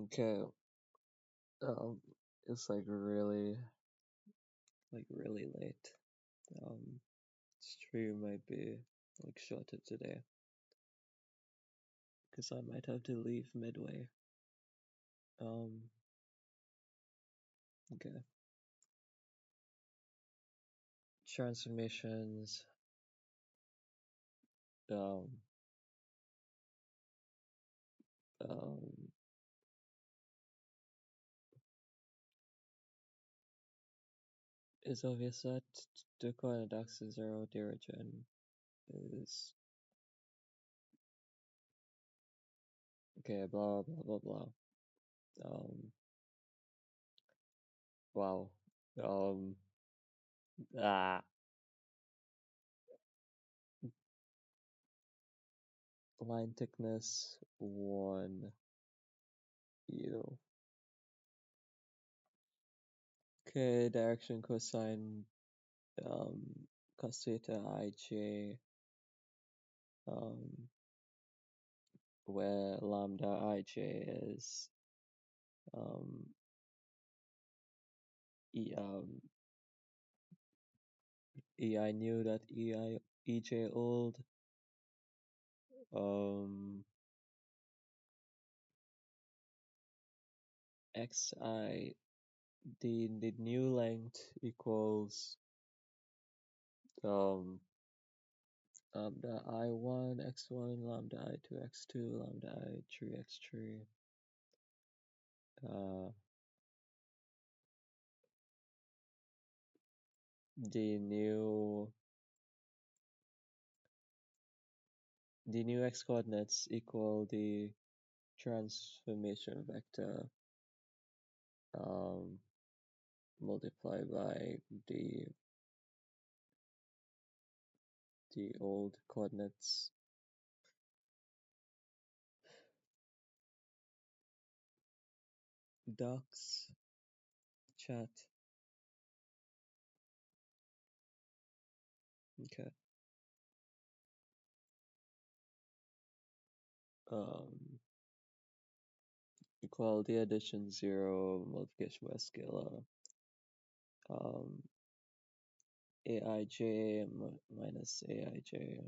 Okay. Um, it's really late. Um, Stream might be shorter today because I might have to leave midway. Um, okay. Transformations. Um, um, it's obvious that the coordinate axes are the origin is okay. Blah blah blah blah. Um, wow. Um, ah. Line thickness 1 u. Okay, direction cosine um cos theta ij, um where lambda ij is um e ei new that ej old, um xi, the new length equals um lambda I1 x1 lambda I2 x2 lambda I3 x3. The new x coordinates equal the transformation vector um multiplied by the old coordinates. Docs chat. Okay. Equality addition 0, multiplication by scalar. Aij minus aij.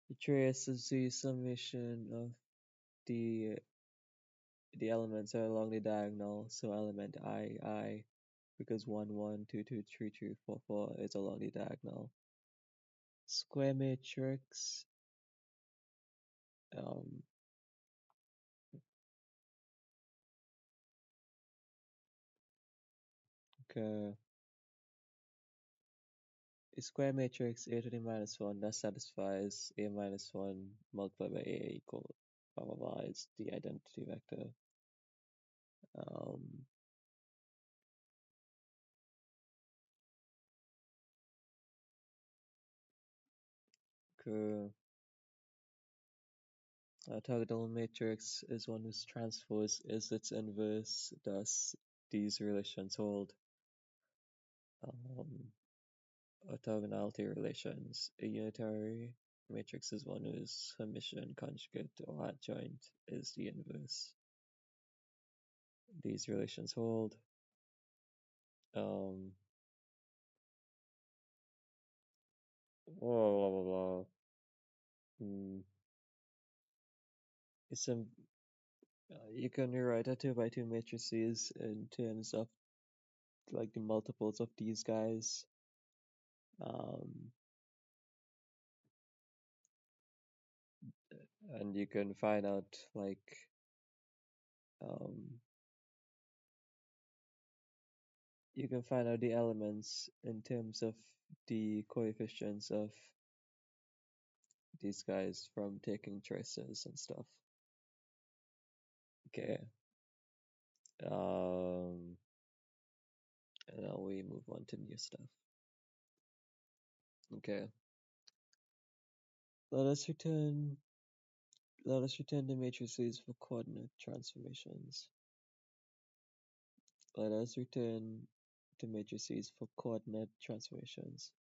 The trace is the summation of the elements are along the diagonal, so element I, because 1 1 2 2 3 3 4 4 is along the diagonal. Square matrix um okay. A square matrix a to the minus 1 that satisfies a minus 1 multiplied by a equal blah blah blah is the identity vector. Um, okay. A orthogonal matrix is one whose transpose is its inverse, thus these relations hold. Orthogonality relations. A unitary matrix is one whose Hermitian conjugate or adjoint is the inverse. These relations hold. Blah blah blah blah. It's you can rewrite a 2 by 2 matrices in terms of like the multiples of these guys. And you can find out you can find out the elements in terms of the coefficients of these guys from taking traces and stuff. Okay. And now we move on to new stuff. Okay. Let us return the matrices for coordinate transformations. Let us return the matrices for coordinate transformations.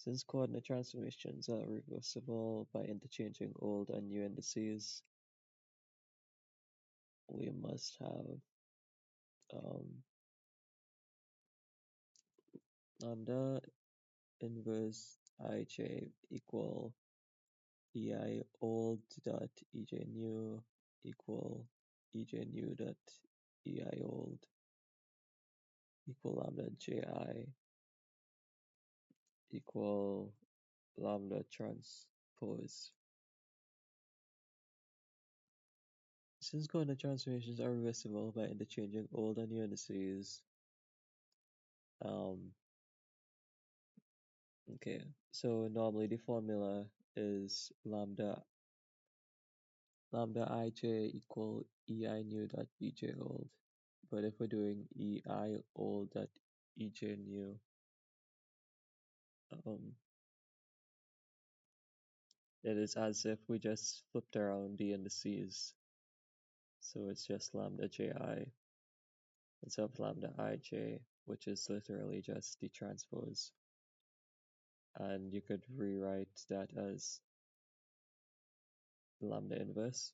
Since coordinate transformations are reversible by interchanging old and new indices, we must have um, lambda inverse ij equal ei old dot ej new equal ej new dot ei old equal lambda ji equal lambda transpose. Since coordinate transformations are reversible by interchanging old and new indices, um, okay, so normally the formula is lambda ij equal ei new dot ej old. But if we're doing ei old dot ej new, um, it is as if we just flipped around the indices. So it's just lambda ji instead of lambda ij, which is literally just the transpose. And you could rewrite that as lambda inverse.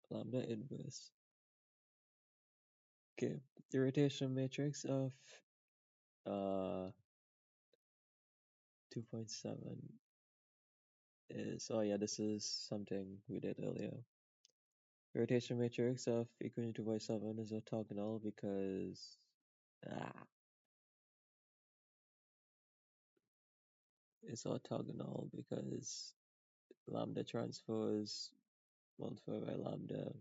Lambda inverse. Okay, the rotation matrix of 2.7 is, oh yeah, this is something we did earlier. The rotation matrix of equation 2.7 is orthogonal because it's orthogonal because lambda transpose multiplied by lambda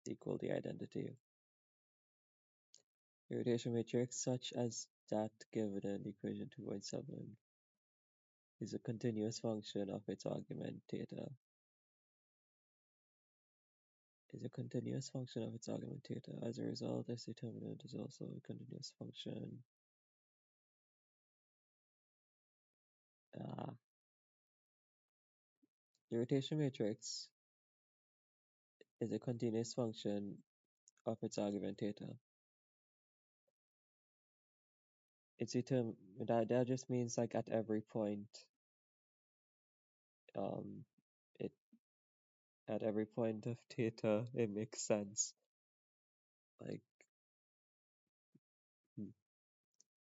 equal the identity. The rotation matrix such as that given in equation 2.7 is a continuous function of its argument theta. Is a continuous function of its argument theta. As a result, its determinant is also a continuous function. The rotation matrix is a continuous function of its argument theta. It's that just means like at every point, it at every point of theta it makes sense. Like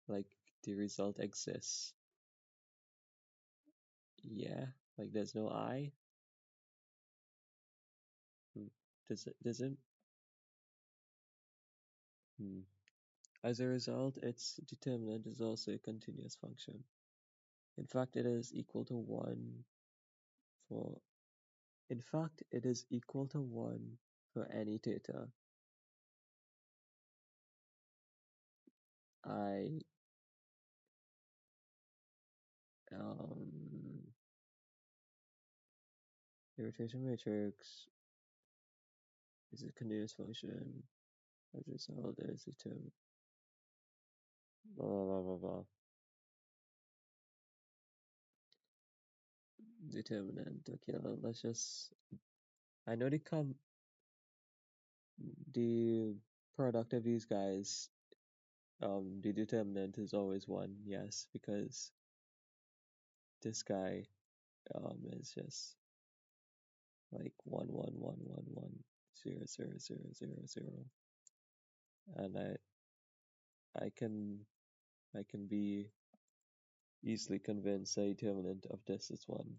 like the result exists. Yeah, like there's no I. Does it? As a result, its determinant is also a continuous function. In fact, it is equal to 1 for in fact it is equal to 1 for any theta. I the rotation matrix is a continuous function. As a result, there is a term. Blah blah blah blah blah. Determinant. Okay, let's just. I know the product of these guys. The determinant is always 1. Yes, because this guy is just like 1 1 1 1 1 0 0 0 0 0, and I can be easily convinced the determinant of this is 1.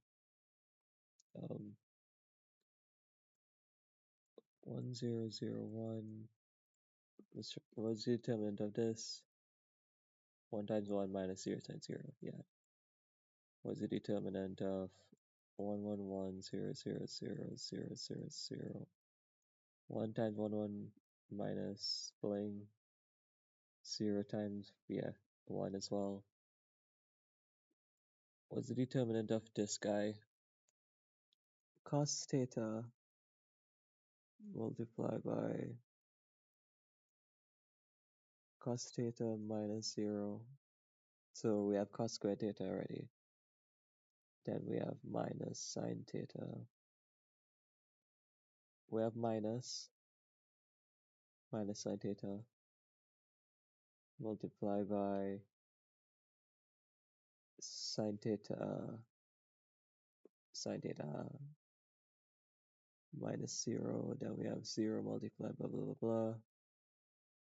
1 0 0 1. What's the determinant of this? 1 times 1 minus 0 times 0. Yeah. What's the determinant of 1 1 1 0 0 0 0 0 0? 1 times 1 1 minus bling 0 times 1 as well. What's the determinant of this guy? Cos theta multiplied by cos theta minus 0. So we have cos squared theta already. Then we have minus sine theta. We have minus sine theta multiply by sine theta minus 0, then we have 0 multiplied blah blah blah blah.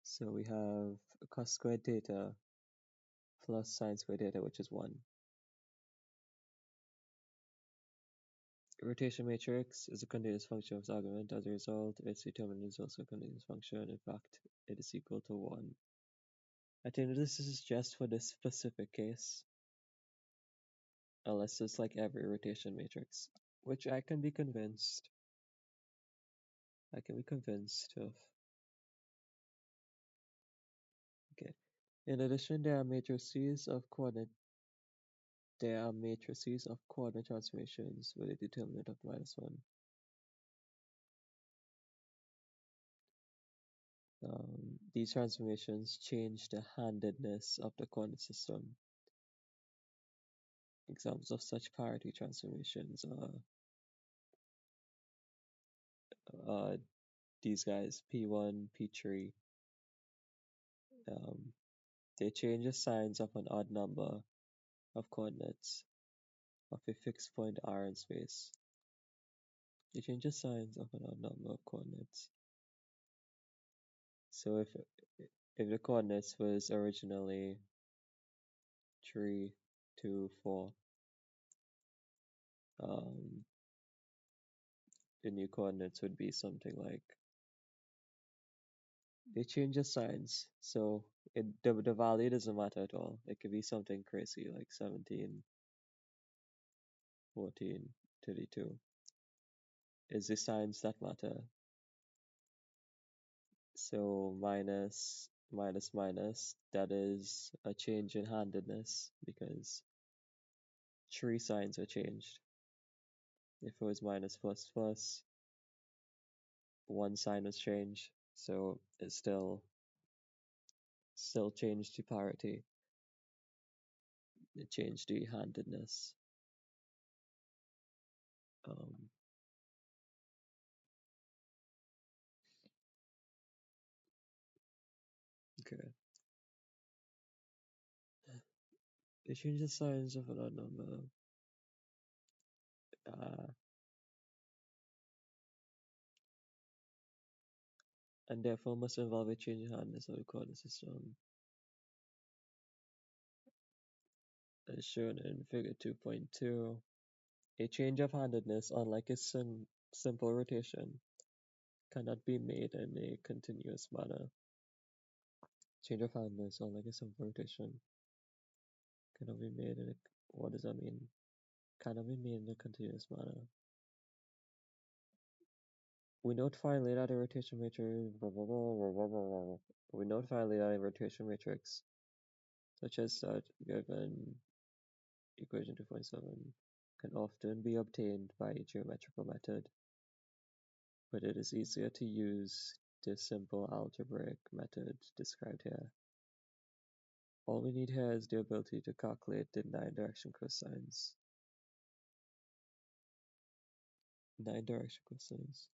So we have cos squared theta plus sine squared theta, which is 1. Rotation matrix is a continuous function of its argument. As a result, its determinant is also a continuous function. In fact, it is equal to 1. I think this is just for this specific case, unless it's like every rotation matrix, which I can be convinced. I can be convinced of. Okay. In addition, there are matrices of coordinate transformations with a determinant of -1. These transformations change the handedness of the coordinate system. Examples of such parity transformations are these guys, P1, P3. They change the signs of an odd number of coordinates of a fixed point R in space. They change the signs of an odd number of coordinates. So if the coordinates was originally 3, 2, 4, the new coordinates would be something like, they change the signs, so the value doesn't matter at all. It could be something crazy like 17, 14, 32. It's the signs that matter. So minus, minus, minus, that is a change in handedness because 3 signs are changed. If it was minus plus plus, 1 sign was changed, so it still changed to parity. It changed the handedness. Okay. They change the signs of an odd number. And therefore must involve a change in handedness of the coordinate system, as shown in figure 2.2. A change of handedness, unlike a simple rotation, cannot be made in a continuous manner. Change of handedness, unlike a simple rotation, cannot be made in a, what does that mean? Cannot be made in a continuous manner. We note finally that a rotation matrix, we note finally that a rotation matrix, such as that given equation 2.7, can often be obtained by a geometrical method, but it is easier to use the simple algebraic method described here. All we need here is the ability to calculate the 9-direction cosines. 9-direction cosines.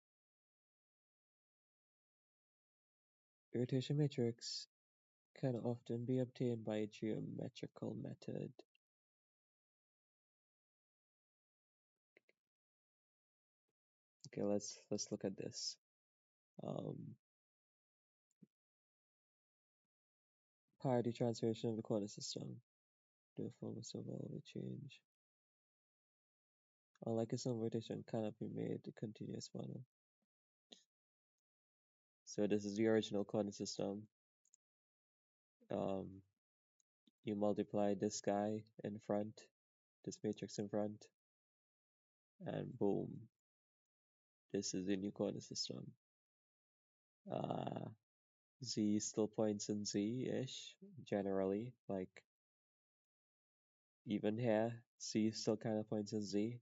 A rotation matrix can often be obtained by a geometrical method. Okay, let's look at this. Parity transformation of the coordinate system. Therefore must involve a change. Unlike a simple rotation, cannot be made in a continuous manner. So this is the original coordinate system. You multiply this guy in front, this matrix in front, and boom, this is the new coordinate system. Z still points in Z-ish, generally, like even here, C still kind of points in Z.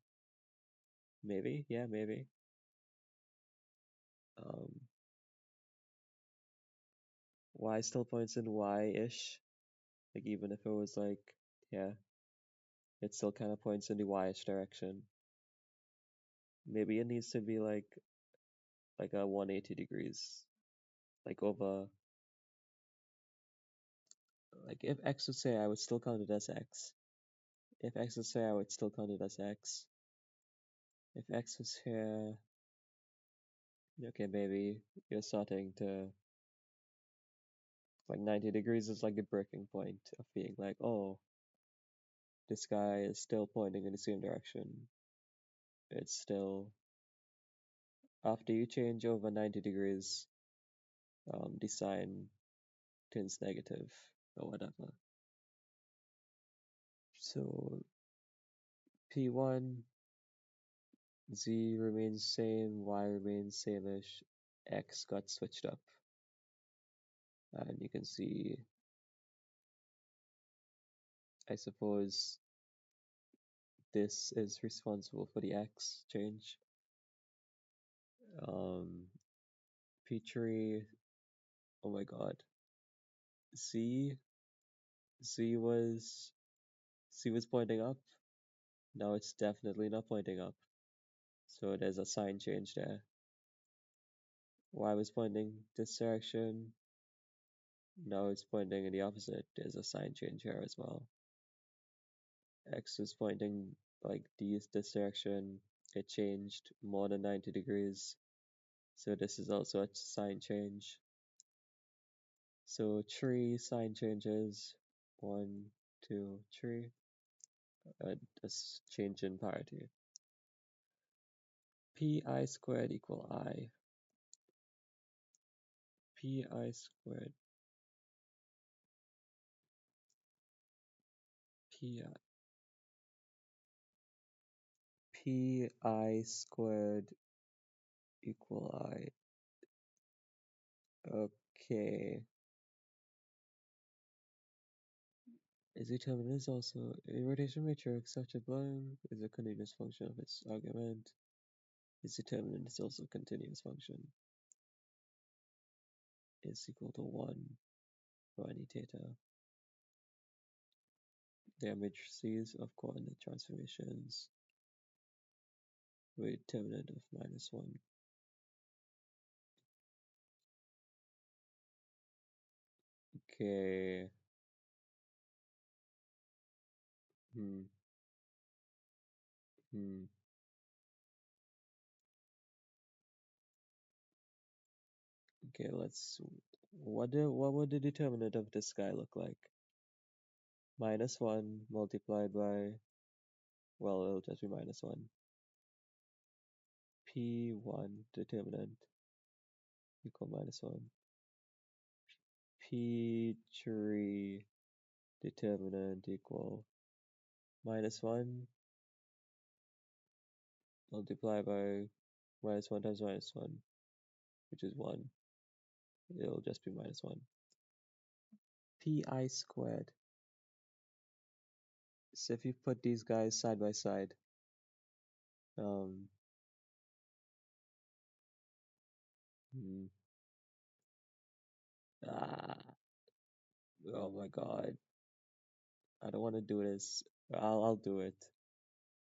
Maybe, yeah, maybe. Y still points in Y-ish, like even if it was like, yeah, it still kind of points in the Y-ish direction. Maybe it needs to be like a 180 degrees, like over Like if x was here, I would still count it as x. If x was here, I would still count it as x. If x was here, okay, maybe you're starting to, like 90 degrees is like the breaking point of being like, oh, this guy is still pointing in the same direction. It's still, after you change over 90 degrees, the sign turns negative or whatever. So P1, Z remains same, Y remains same-ish, X got switched up. And you can see, I suppose, this is responsible for the X change. P3, oh my god. Z was pointing up. Now it's definitely not pointing up. So there's a sign change there. Y was pointing this direction. Now it's pointing in the opposite. There's a sign change here as well. X is pointing like this direction. It changed more than 90 degrees. So this is also a sign change. So 3 sign changes. 1, 2, 3. A change in parity. Pi squared equal I. Pi squared. Pi. Pi squared equal I. Okay. Is determinant also a rotation matrix such a blown is a continuous function of its argument. Its determinant is also a continuous function. Is equal to 1 for any theta. They are matrices of coordinate transformations with determinant of -1. Okay. Hmm. Okay, what would the determinant of this guy look like? -1 multiplied by, well, it'll just be -1. P1 determinant equal -1. P3 determinant equal -1 multiplied by -1 times -1, which is 1. It'll just be -1. Pi squared. So if you put these guys side by side, um, hmm, ah, oh my god, I don't want to do this. I'll do it.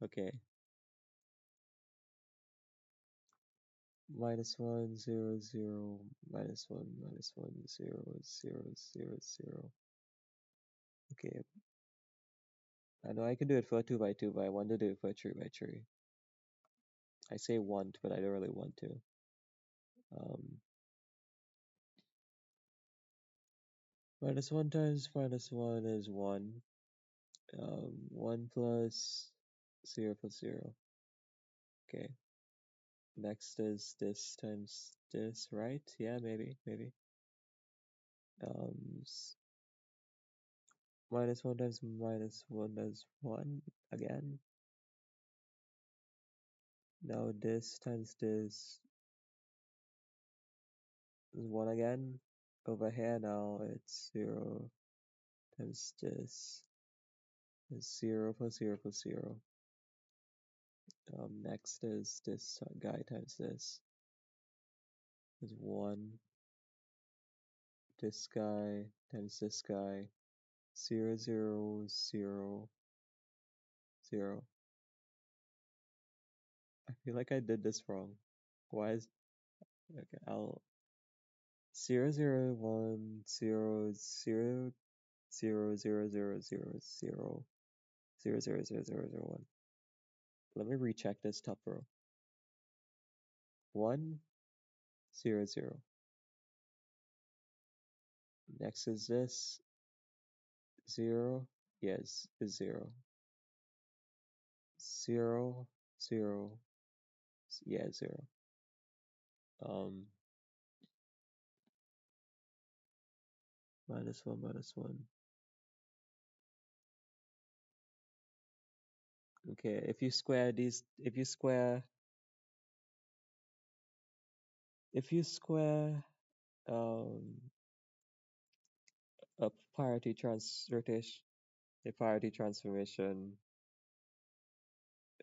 Okay. -1 0 0 -1 -1 0 0 0 0. Okay. I know I can do it for a 2 by 2, but I want to do it for a 3 by 3. I say want, but I don't really want to. -1 times -1 is 1. 1 plus 0 plus 0. Okay. Next is this times this, right? Yeah, maybe. -1 times -1 is 1 again. Now this times this is 1 again. Over here now it's 0 times this is 0 plus 0 plus 0. Next is this guy times this is 1. This guy times this guy, 0 0 0 0. I feel like I did this wrong. Why is, okay, I'll 0 0 1 0 0 0, 0, 0, 0, 0, 0, 0, 0, 0, 0, 1. Let me recheck this top row. 1, 0, 0. Next is this 0. Yes, is 0. 0, 0. Yeah, 0. Um, minus 1, minus 1. Okay, if you square these, if you square um a parity trans rotation, a parity transformation,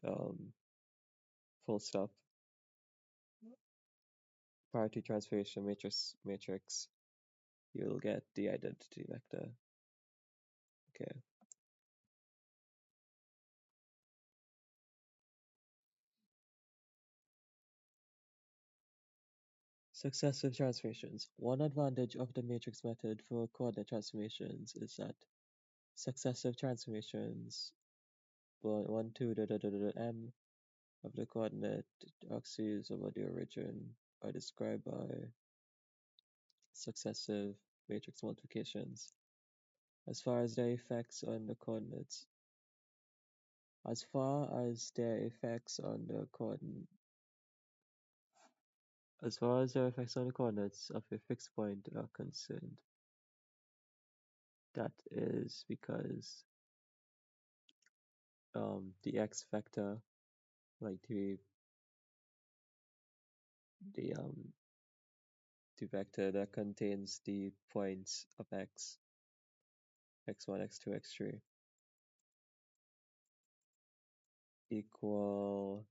um, full stop, parity transformation matrix, you'll get the identity vector. Okay. Successive transformations. One advantage of the matrix method for coordinate transformations is that successive transformations, one, two, m of the coordinate axes over the origin are described by successive matrix multiplications. As far as their effects on the coordinates, as far as their effects on the coordinate, as far as their effects on the coordinates of a fixed point are concerned, that is because the x vector, like the the vector that contains the points of x, x1, x2, x3, equal.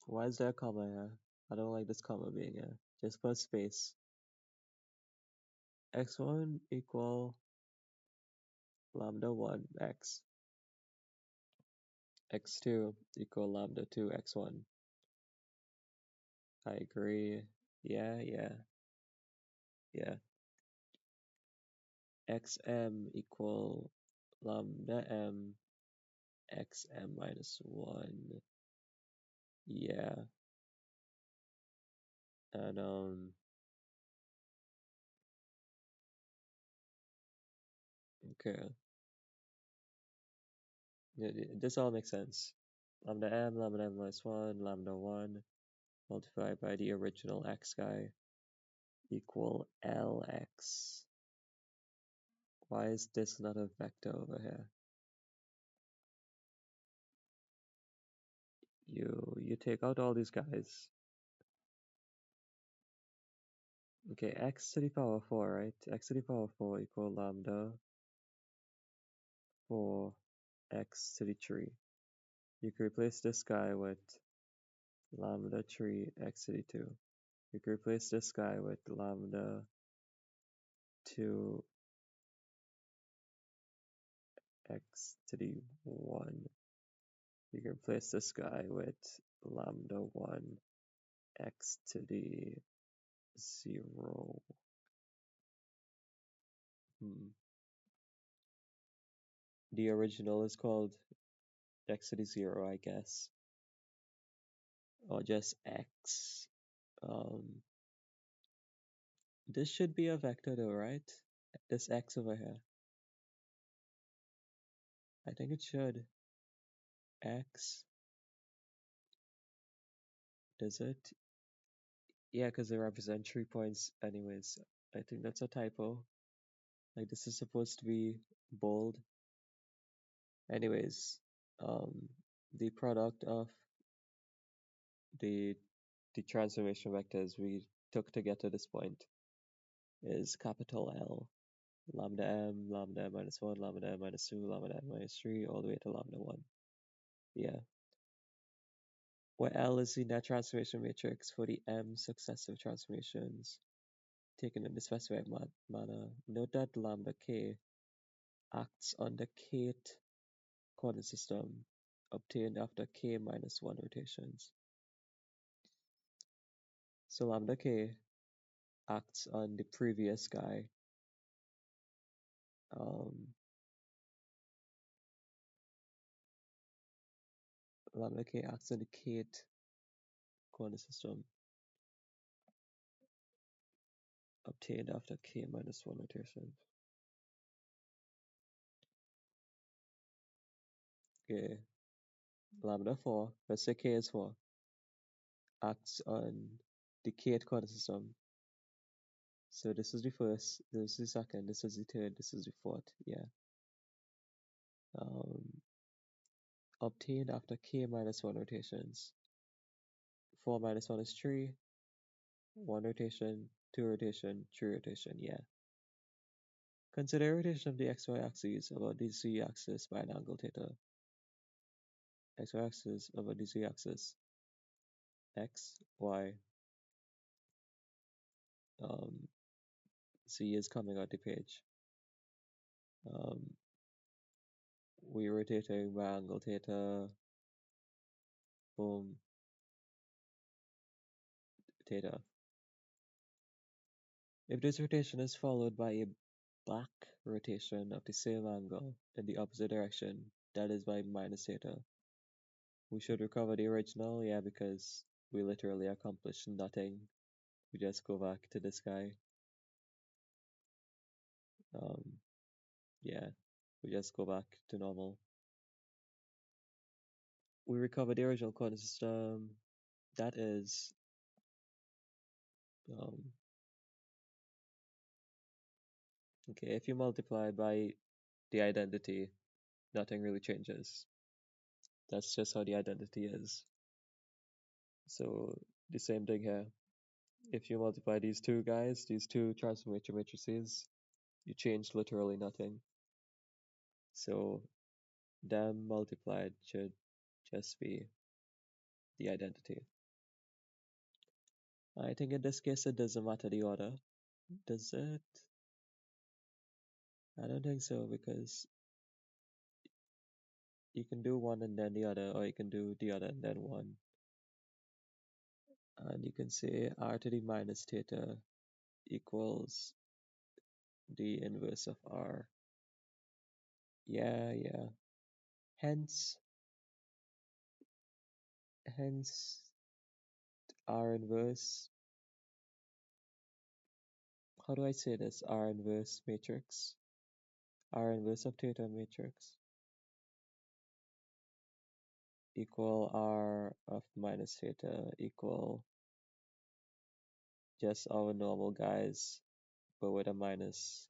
Why is there a comma here? I don't like this comma being here. Just put space. X1 equal lambda 1 x. X2 equal lambda 2 x1. I agree. Yeah, yeah, yeah. Xm equal lambda m xm minus 1. Yeah. And okay. This all makes sense. Lambda m minus 1, lambda 1 multiplied by the original x guy equal lx. Why is this not a vector over here? You take out all these guys. Okay, x to the power 4, right? X to the power 4 equal lambda 4 x to the 3. You can replace this guy with lambda 3 x to the 2. You can replace this guy with lambda 2 x to the 1. You can replace this guy with lambda 1 x to the 0. The original is called x to the 0, I guess. Or just x. This should be a vector though, right? This x over here. I think it should. X. Does it? Yeah, because they represent 3 points anyways. I think that's a typo. Like this is supposed to be bold. Anyways, the product of the transformation vectors we took to get to this point is capital L. Lambda m minus 1, lambda m minus 2, lambda m minus 3, all the way to lambda 1. Yeah. Where L is the net transformation matrix for the m successive transformations taken in the specified manner. Note that lambda k acts on the kth coordinate system obtained after k minus 1 rotations. So lambda k acts on the previous guy. Um, lambda k acts on the kth coordinate system obtained after k minus 1 rotation. Okay, lambda 4, let's say k is 4, acts on the kth coordinate system. So this is the first, this is the second, this is the third, this is the fourth, yeah. Obtained after k minus 1 rotations. 4 minus 1 is 3, 1 rotation, 2 rotation, 3 rotation, yeah. Consider rotation of the xy axis about the z axis by an angle theta. Xy axis over the z axis. X, Y. Z is coming out the page. We're rotating by angle theta. Boom. Theta. If this rotation is followed by a back rotation of the same angle in the opposite direction, that is by minus theta. We should recover the original, yeah, because we literally accomplished nothing. We just go back to this guy. Yeah, we just go back to normal. We recover the original coordinate system. That is okay, if you multiply by the identity, nothing really changes. That's just how the identity is. So the same thing here. If you multiply these two guys, these two transformation matrices, you change literally nothing. So them multiplied should just be the identity. I think in this case it doesn't matter the order. Does it? I don't think so, because you can do one and then the other, or you can do the other and then one. And you can say r to the minus theta equals the inverse of r. Yeah. Hence r inverse. How do I say this? R inverse matrix. R inverse of theta matrix equal r of minus theta equal just our normal guys, but with a minus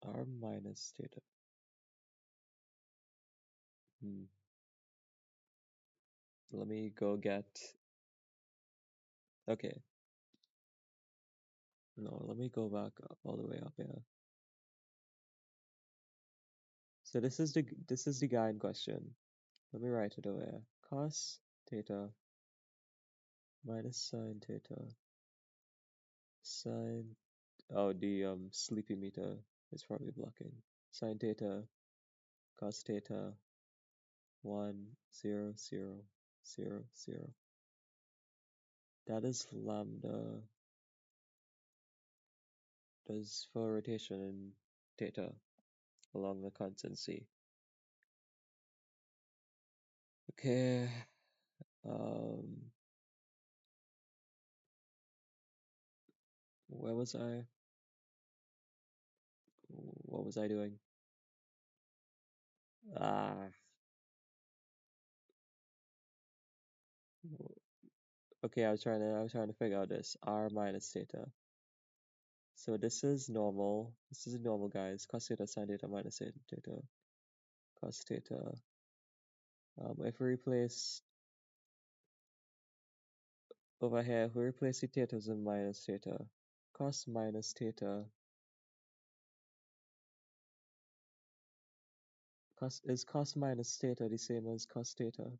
r minus theta. Let me go get. Okay. No, let me go back all the way up here. So this is the guy in question. Let me write it over here. Cos theta minus sine theta. Sine. Oh, the sleepy meter is probably blocking. Sine theta, cos theta, 1, 0, 0, 0, 0. That is lambda. That is for rotation in theta along the constant c. Okay. Where was I? What was I doing? Okay, I was trying to figure out this r minus theta. So this is normal. This is normal, guys. Cos theta, sin theta, minus theta, cos theta. If we replace over here, if we replace the thetas in minus theta, cos minus theta. Is cos minus theta the same as cos theta?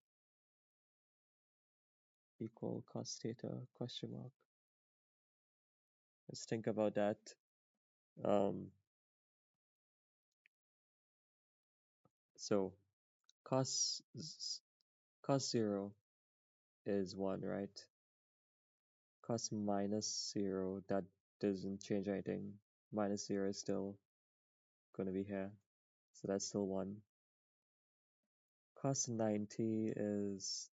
Equal cos theta, question mark. Let's think about that. So cos 0 is 1, right? Cos minus 0, that doesn't change anything. Minus 0 is still going to be here. So that's still 1. Cos 90 is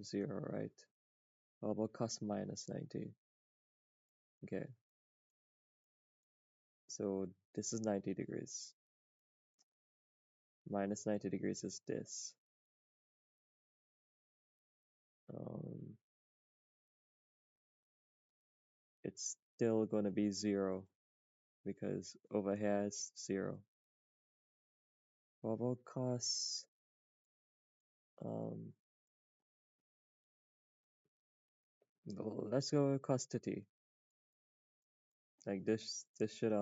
0, right? How about cos minus 90? Okay, so this is 90 degrees. Minus 90 degrees is this. It's still going to be 0 because over here is 0. What about cos? Well, let's go with cos 30. Like this should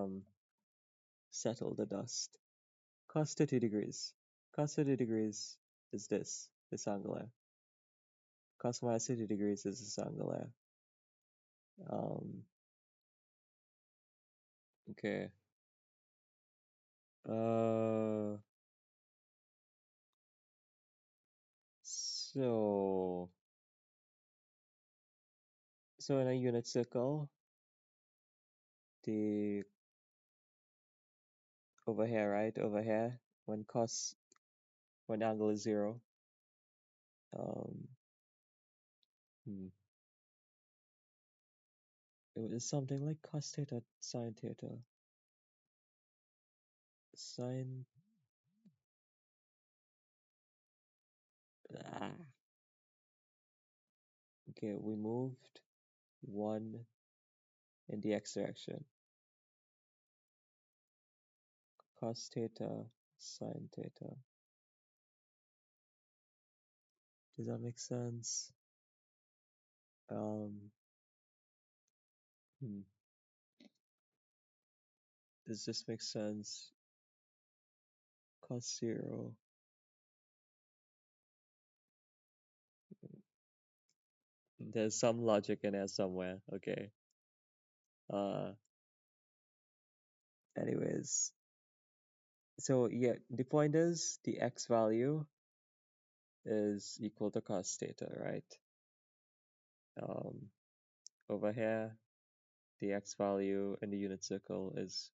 settle the dust. Cos 30 degrees. Cos 30 degrees is this angle here. Cos minus 30 degrees is this angle here. Okay. So in a unit circle, the over here, right? Over here, when the angle is 0, um, it was something like cos theta, sine theta. Sine. Okay, we moved 1 in the x direction. Cos theta, sine theta. Does that make sense? Does this make sense? Cos 0. There's some logic in there somewhere. Okay. Anyways. So yeah, the point is the x value is equal to cos theta, right? Over here, the x value in the unit circle is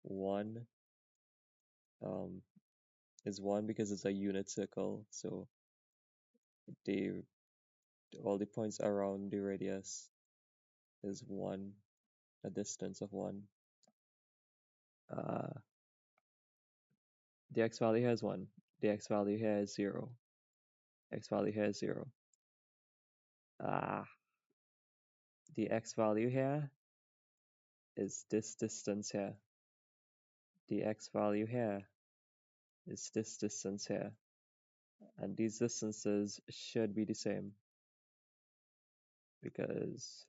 1. Is 1 because it's a unit circle, so all the points around the radius is 1, a distance of 1. The x value here is 1. The x value here is 0. X value here is 0. The x value here is this distance here. The x value here is this distance here. And these distances should be the same because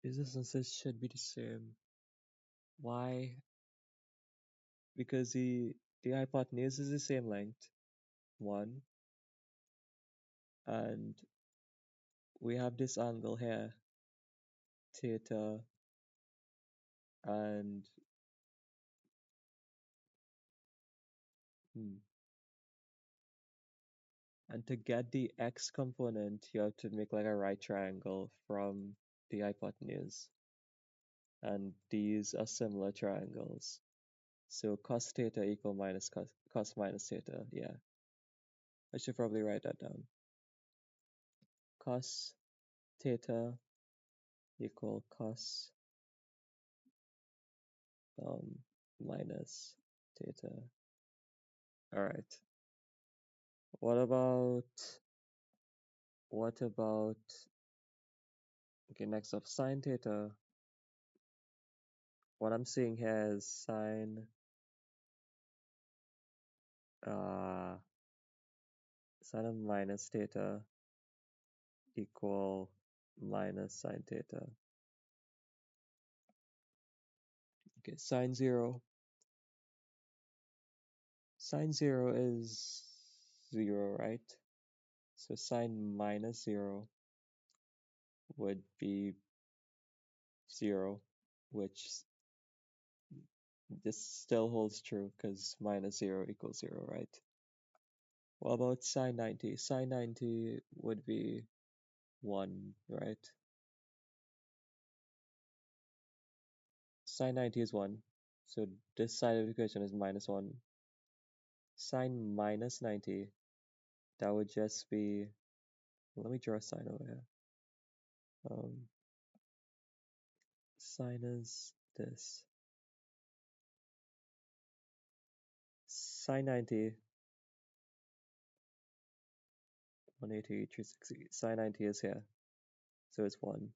these distances should be the same. Why? Because the hypotenuse is the same length, 1, and we have this angle here, theta, and to get the x component, you have to make like a right triangle from the hypotenuse. And these are similar triangles. So cos theta equal minus cos minus theta. Yeah. I should probably write that down. Cos theta equal cos minus theta. All right. What about okay, next up sine theta. What I'm seeing here is sine of minus theta equal minus sine theta. Okay, sine 0. Sine 0 is 0, right? So sine minus 0 would be 0, which this still holds true because minus 0 equals 0, right? What about sine 90? Sine 90 would be 1, right? Sine 90 is 1. So this side of the equation is minus 1. Sine minus 90, that would just be, let me draw a sine over here. Sine is this. Sine 90, 180, 360. Sine 90 is here. So it's 1.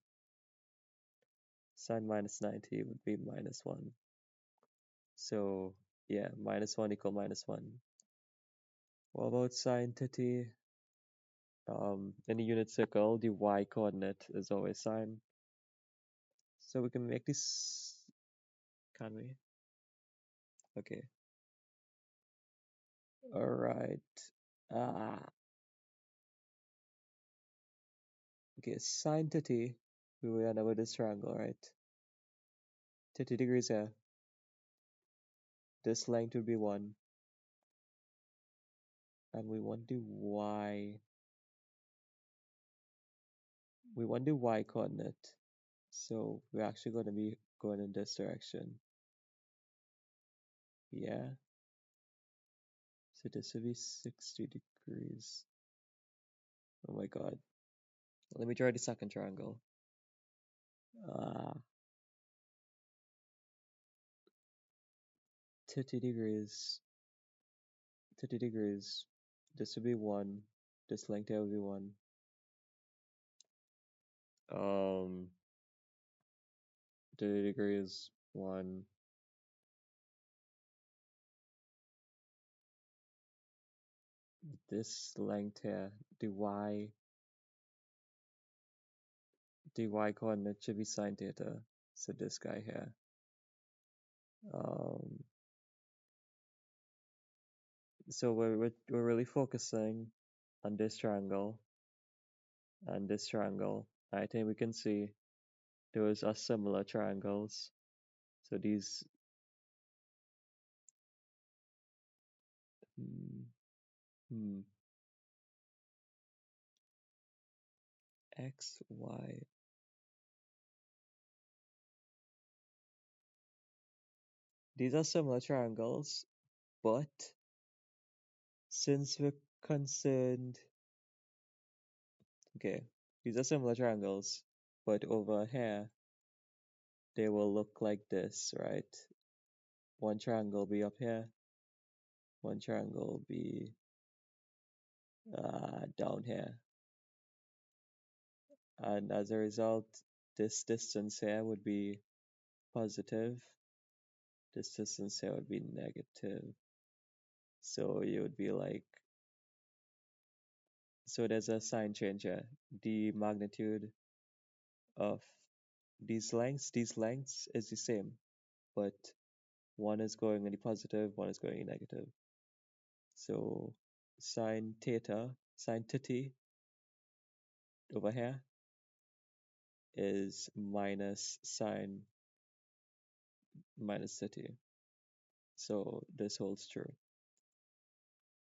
Sine minus 90 would be minus 1. So yeah, minus 1 equal minus 1. What about sine 30? In a unit circle, the y coordinate is always sine. So we can make this, can we? Okay. All right. Okay, sine 30, we will end up with this triangle, right? 30 degrees here. This length would be 1. And we want the y. We want the y coordinate. So we're actually going to be going in this direction. Yeah. So this would be 60 degrees. Oh my god. Let me draw the second triangle. 30 degrees. 30 degrees. This would be 1. This length here would be 1. 30 degrees, 1. This length here, the y coordinate should be sine theta. So this guy here. So we're really focusing on this triangle and this triangle. I think we can see those are similar triangles. So these x, y. These are similar triangles, but since we're concerned, okay, these are similar triangles, but over here they will look like this, right? One triangle will be up here, one triangle will be down here. And as a result, this distance here would be positive, this distance here would be negative. So you would be like, so there's a sign change here. The magnitude of these lengths is the same, but one is going in the positive, one is going in negative. So sine theta, sine 30 over here is minus sine minus 30. So this holds true.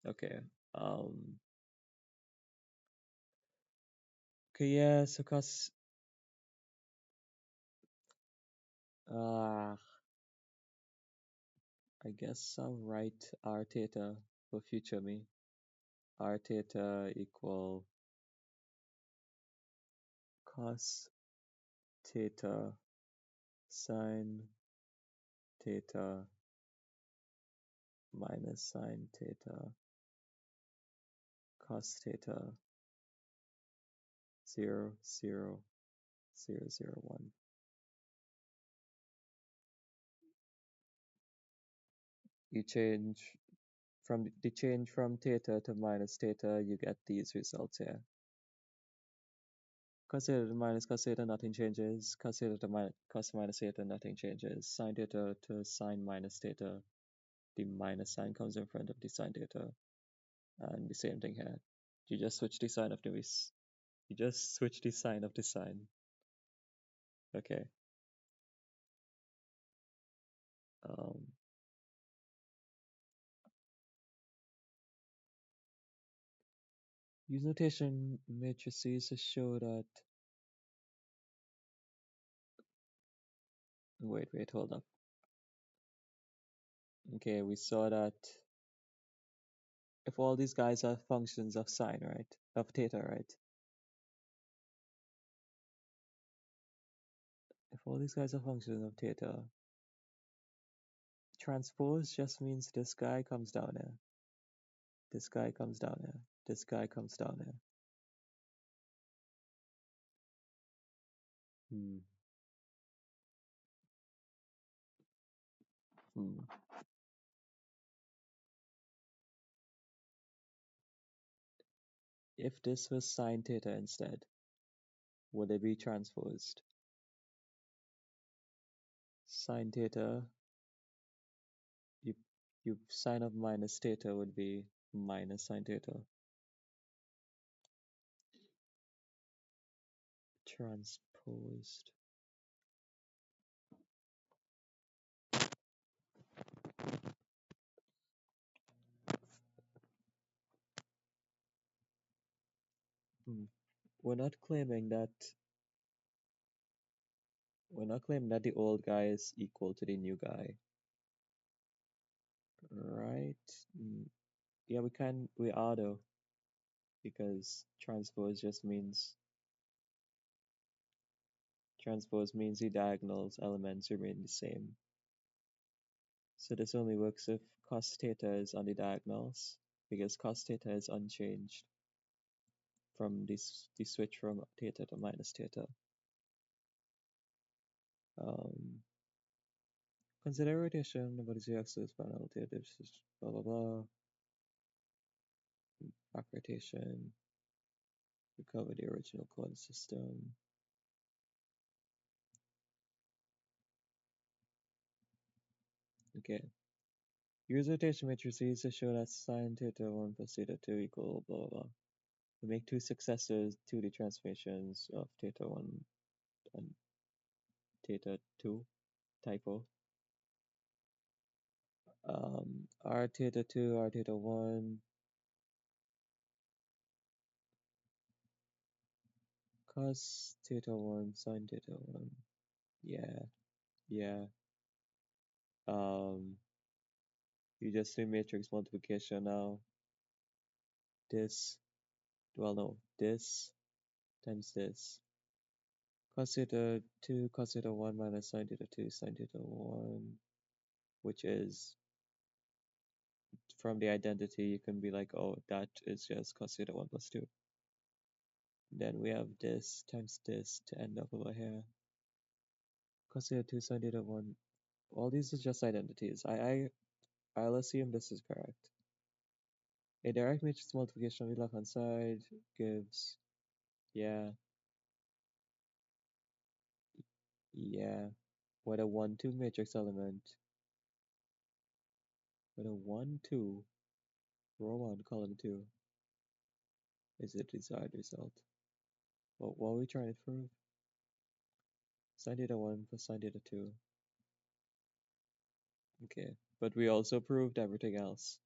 Okay. Okay, yeah, so cos I guess I'll write r theta for future me. R theta equal cos theta sine theta minus sine theta cos theta 0, 0, 0, 0, 1. You change from theta to minus theta, you get these results here. Cos theta to minus cos theta, nothing changes. Cos theta to cos minus theta, nothing changes. Sine theta to sine minus theta, the minus sign comes in front of the sine theta. And the same thing here. You just switch the sign of the you just switch the sign of the sign. Okay. Use notation matrices to show that. Wait, hold up. Okay, we saw that if all these guys are functions of sine, right? Of theta, right? If all these guys are functions of theta, transpose just means this guy comes down here. This guy comes down here. This guy comes down here. Hmm. Hmm. If this was sine theta instead, would it be transposed? Sine theta, you you sine of minus theta would be minus sine theta. Transposed. Hmm. We're not claiming that the old guy is equal to the new guy, right? Mm, yeah, we are though, because transpose means the diagonals elements remain the same. So this only works if cos theta is on the diagonals, because cos theta is unchanged from the switch from theta to minus theta. Consider rotation, what is the axis, panel, theta, blah blah blah. Back rotation, recover the original coordinate system. Okay. Use rotation matrices to show that sine theta 1 plus theta 2 equal blah blah blah. We make two successive 2D transformations of theta 1 and theta 2. Typo. R theta 2, R theta 1. Cos theta 1, sine theta 1. Yeah. You just do matrix multiplication now. This times this. Cos theta 2, cos theta 1 minus sine theta 2, sine theta 1, which is, from the identity, you can be like, oh, that is just cos theta 1 plus 2. Then we have this times this to end up over here. Cos theta 2, sine theta 1. All these are just identities. I'll assume this is correct. A direct matrix multiplication on the left hand side gives, yeah, what a 1, 2 matrix element, what a 1, 2, row 1, column 2 is the desired result. What are we trying to prove? Sine theta 1 plus sine theta 2. Okay, but we also proved everything else.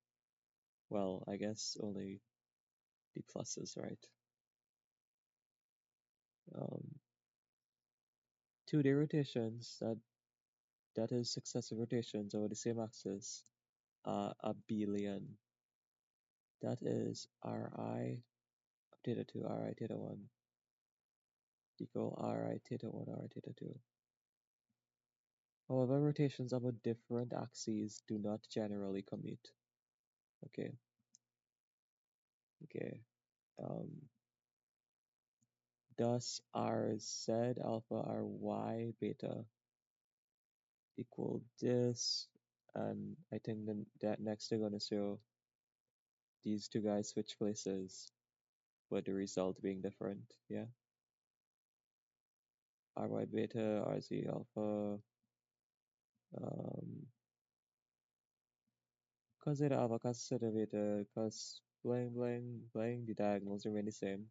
Well, I guess only the pluses, right? 2D rotations, that is successive rotations over the same axis, are abelian. That is Ri theta 2, Ri theta 1 equal Ri theta 1, Ri theta 2. However, rotations about different axes do not generally commute. Okay. Thus, Rz alpha Ry beta equal this, and I think then that next they're gonna show these two guys switch places, but the result being different. Yeah. Ry beta, Rz alpha, cos theta alpha, cos theta beta, cos blank blank blank. The diagonals remain the same.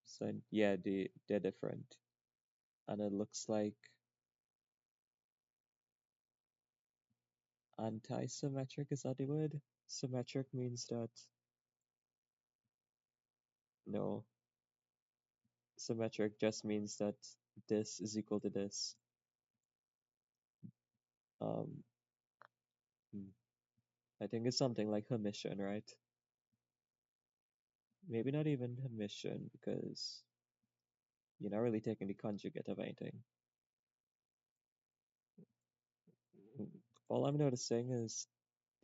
So yeah, they're different, and it looks like anti-symmetric, is that the word? Symmetric means that No, symmetric just means that this is equal to this. Um, hmm, I think it's something like Hermitian, right? Maybe not even Hermitian because you're not really taking the conjugate of anything. Mm, all I'm noticing is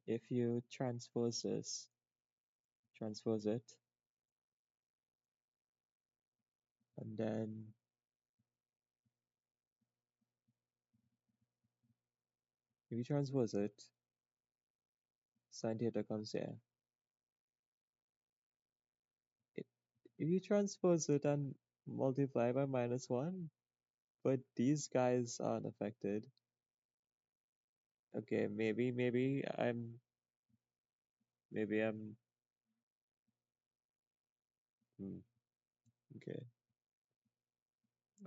if you transpose this, transpose it, and then if you transpose it, sine theta comes here. It, if you transpose it and multiply by -1, but these guys aren't affected. Okay, maybe I'm hmm, okay.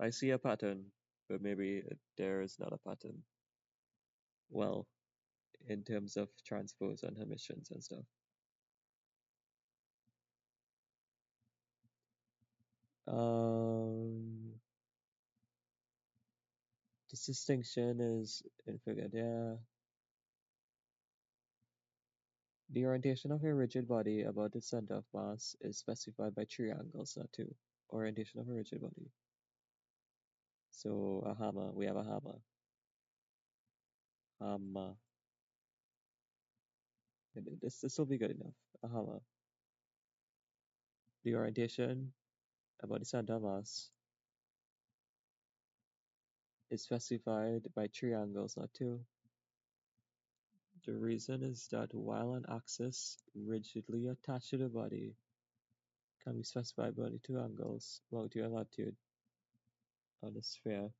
I see a pattern, but maybe there is not a pattern. Well, in terms of transpose and Hermitians and stuff. Um, this distinction is infigured. Yeah. The orientation of a rigid body about its center of mass is specified by three angles, not two. Orientation of a rigid body. So a hammer, we have a hammer. Hammer. This will be good enough. A hammer. The orientation about the center of mass is specified by three angles, not two. The reason is that while an axis rigidly attached to the body can be specified by the two angles, longitude and latitude, on the sphere,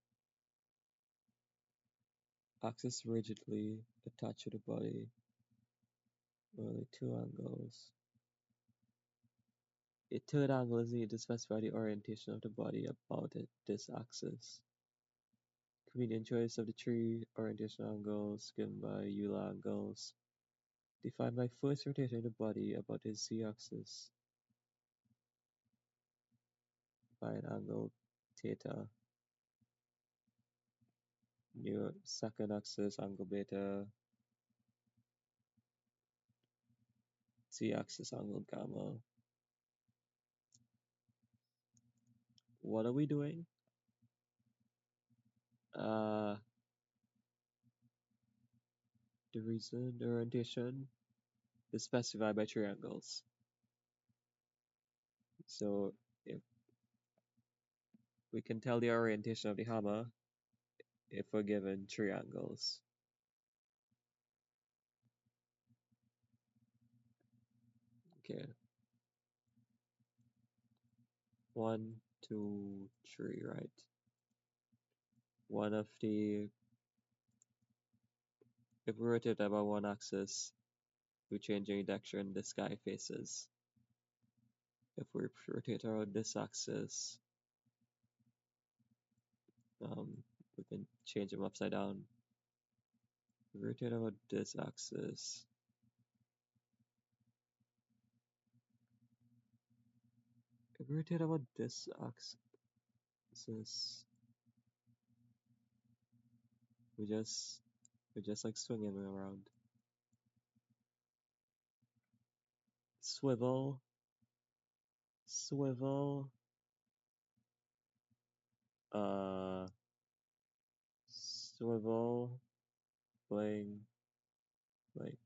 axis rigidly attached to the body, only two angles. A third angle is needed to specify the orientation of the body about this axis. Convenient choice of the three orientation angles given by Euler angles, defined by first rotating the body about its z-axis by an angle theta. New second axis angle beta, z-axis angle gamma. What are we doing? The reason the orientation is specified by triangles. So if we can tell the orientation of the hammer if we're given triangles. Okay. 1, 2, 3, right? One of the if we rotate about one axis, we're changing the direction the sky faces. If we rotate around this axis, we can change them upside down. If we rotate about this axis, if we rotate about this axis, we just like swinging them around. Swivel, swivel, uh, swivel, fling, like,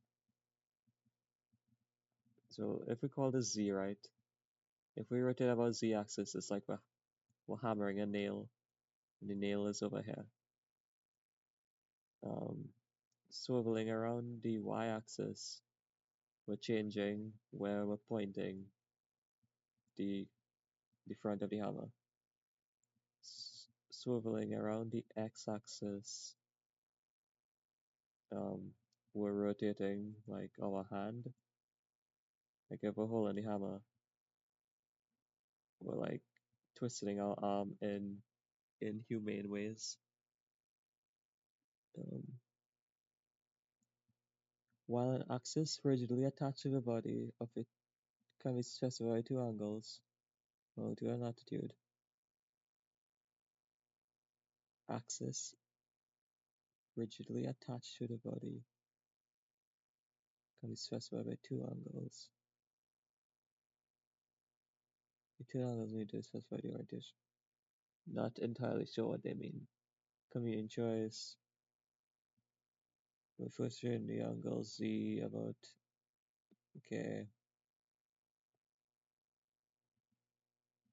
so if we call this Z, right? If we rotate about Z axis, it's like we're hammering a nail, and the nail is over here. Swiveling around the Y axis, we're changing where we're pointing the front of the hammer. Swiveling around the X axis, we're rotating like our hand. Like if we're holding the hammer, we're like twisting our arm in inhumane ways. While an axis rigidly attached to the body of it can be specified by two angles, longitude and latitude axis rigidly attached to the body can be specified by two angles. The two angles need to specify the orientation. Not entirely sure what they mean. Commune choice. We first in the angle Z about, okay.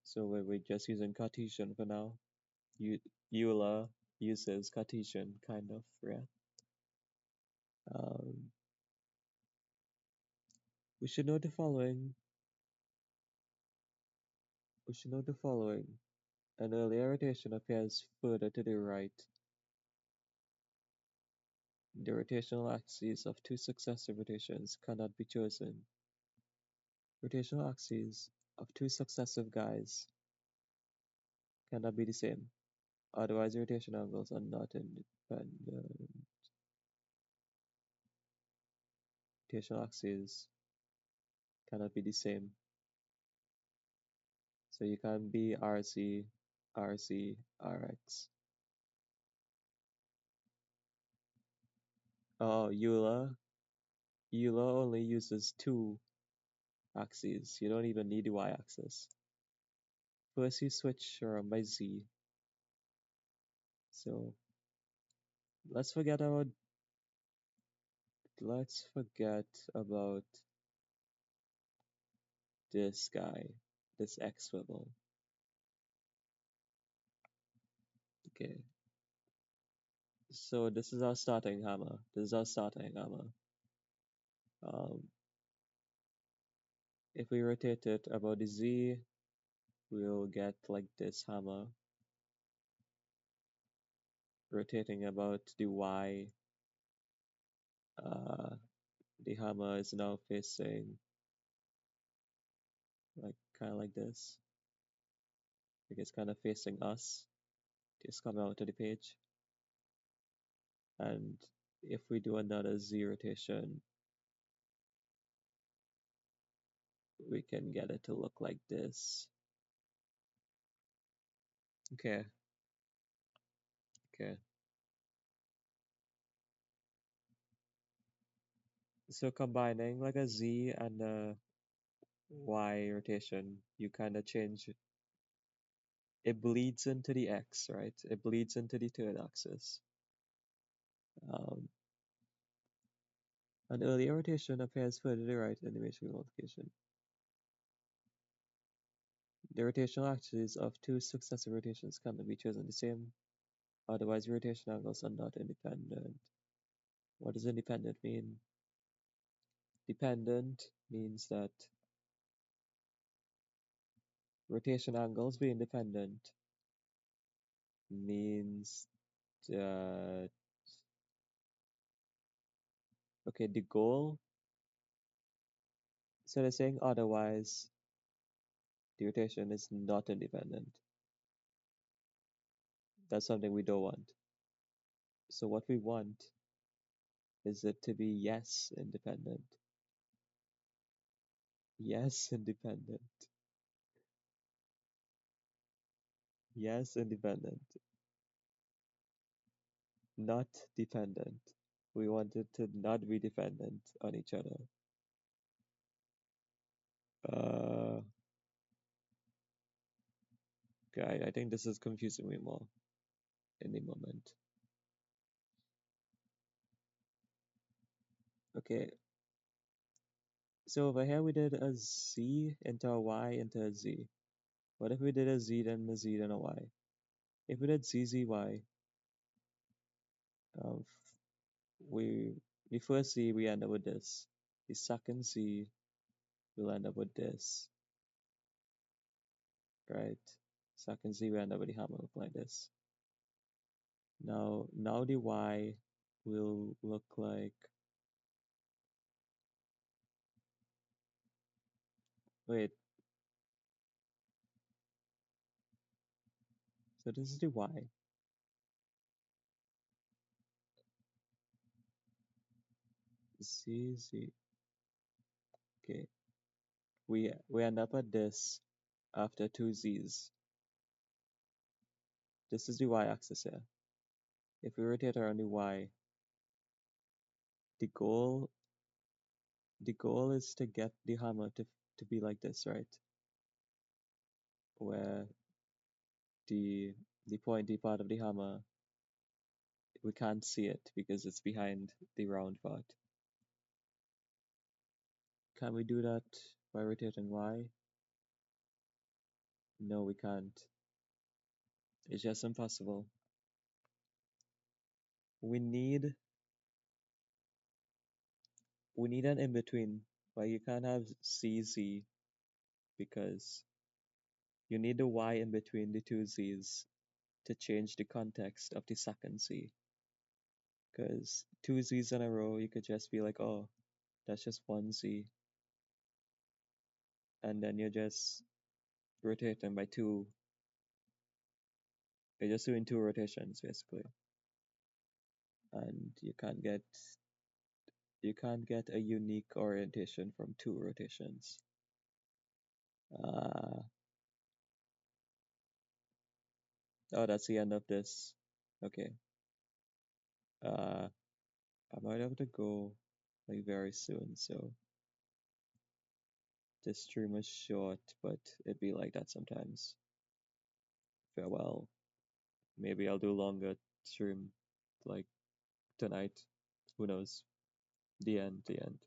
So we're just using Cartesian for now. Euler uses Cartesian, kind of, yeah. We should know the following. An earlier rotation appears further to the right. The rotational axes of two successive rotations cannot be chosen. Rotational axes of two successive guys cannot be the same. Otherwise, the rotation angles are not independent. Rotational axes cannot be the same. So you can be RC, RC, RX. Oh, Euler only uses two axes. You don't even need the y-axis. First you switch around by z. So let's forget about this guy, this x swivel. Okay. So this is our starting hammer. If we rotate it about the z, we'll get like this hammer. Rotating about the y, the hammer is now facing like kind of like this. Like it's kind of facing us. Just come out to the page. And if we do another z rotation, we can get it to look like this. Okay. So combining like a z and a y rotation, you kind of change it. It bleeds into the x, right? It bleeds into the third axis. An earlier rotation appears further to the right in the matrix multiplication. The rotational axes of two successive rotations cannot be chosen the same, otherwise rotation angles are not independent. What does independent mean? Dependent means that rotation angles being dependent means that, okay, the goal, so they're saying otherwise the rotation is not independent. That's something we don't want. So what we want is it to be yes independent. Yes independent. Yes independent. Not dependent. We want it to not be dependent on each other. Okay, I think this is confusing me more in the moment. Okay, so over here we did a z into a y into a z. What if we did a z then a z then a y? If we did z z y, the first z we end up with this. The second z we'll end up with this, right? Second z we end up with the hammer like this. Now the y will look like, wait, so this is the y. Z z. Okay, we end up at this after two z's. This is the y-axis here. If we rotate around the y, the goal is to get the hammer to be like this, right? Where the pointy part of the hammer, we can't see it because it's behind the round part. Can we do that by rotating y? No, we can't. It's just impossible. We need an in-between, but you can't have CZ because you need the Y in between the two Z's to change the context of the second Z. Because two Z's in a row, you could just be like, oh, that's just one Z. And then you're just rotating by two. You're just doing two rotations, basically. And you can't get a unique orientation from two rotations. Oh, that's the end of this. Okay. I might have to go like very soon, so this stream is short, but it'd be like that sometimes. Farewell. Maybe I'll do longer stream like tonight. Who knows? The end, the end.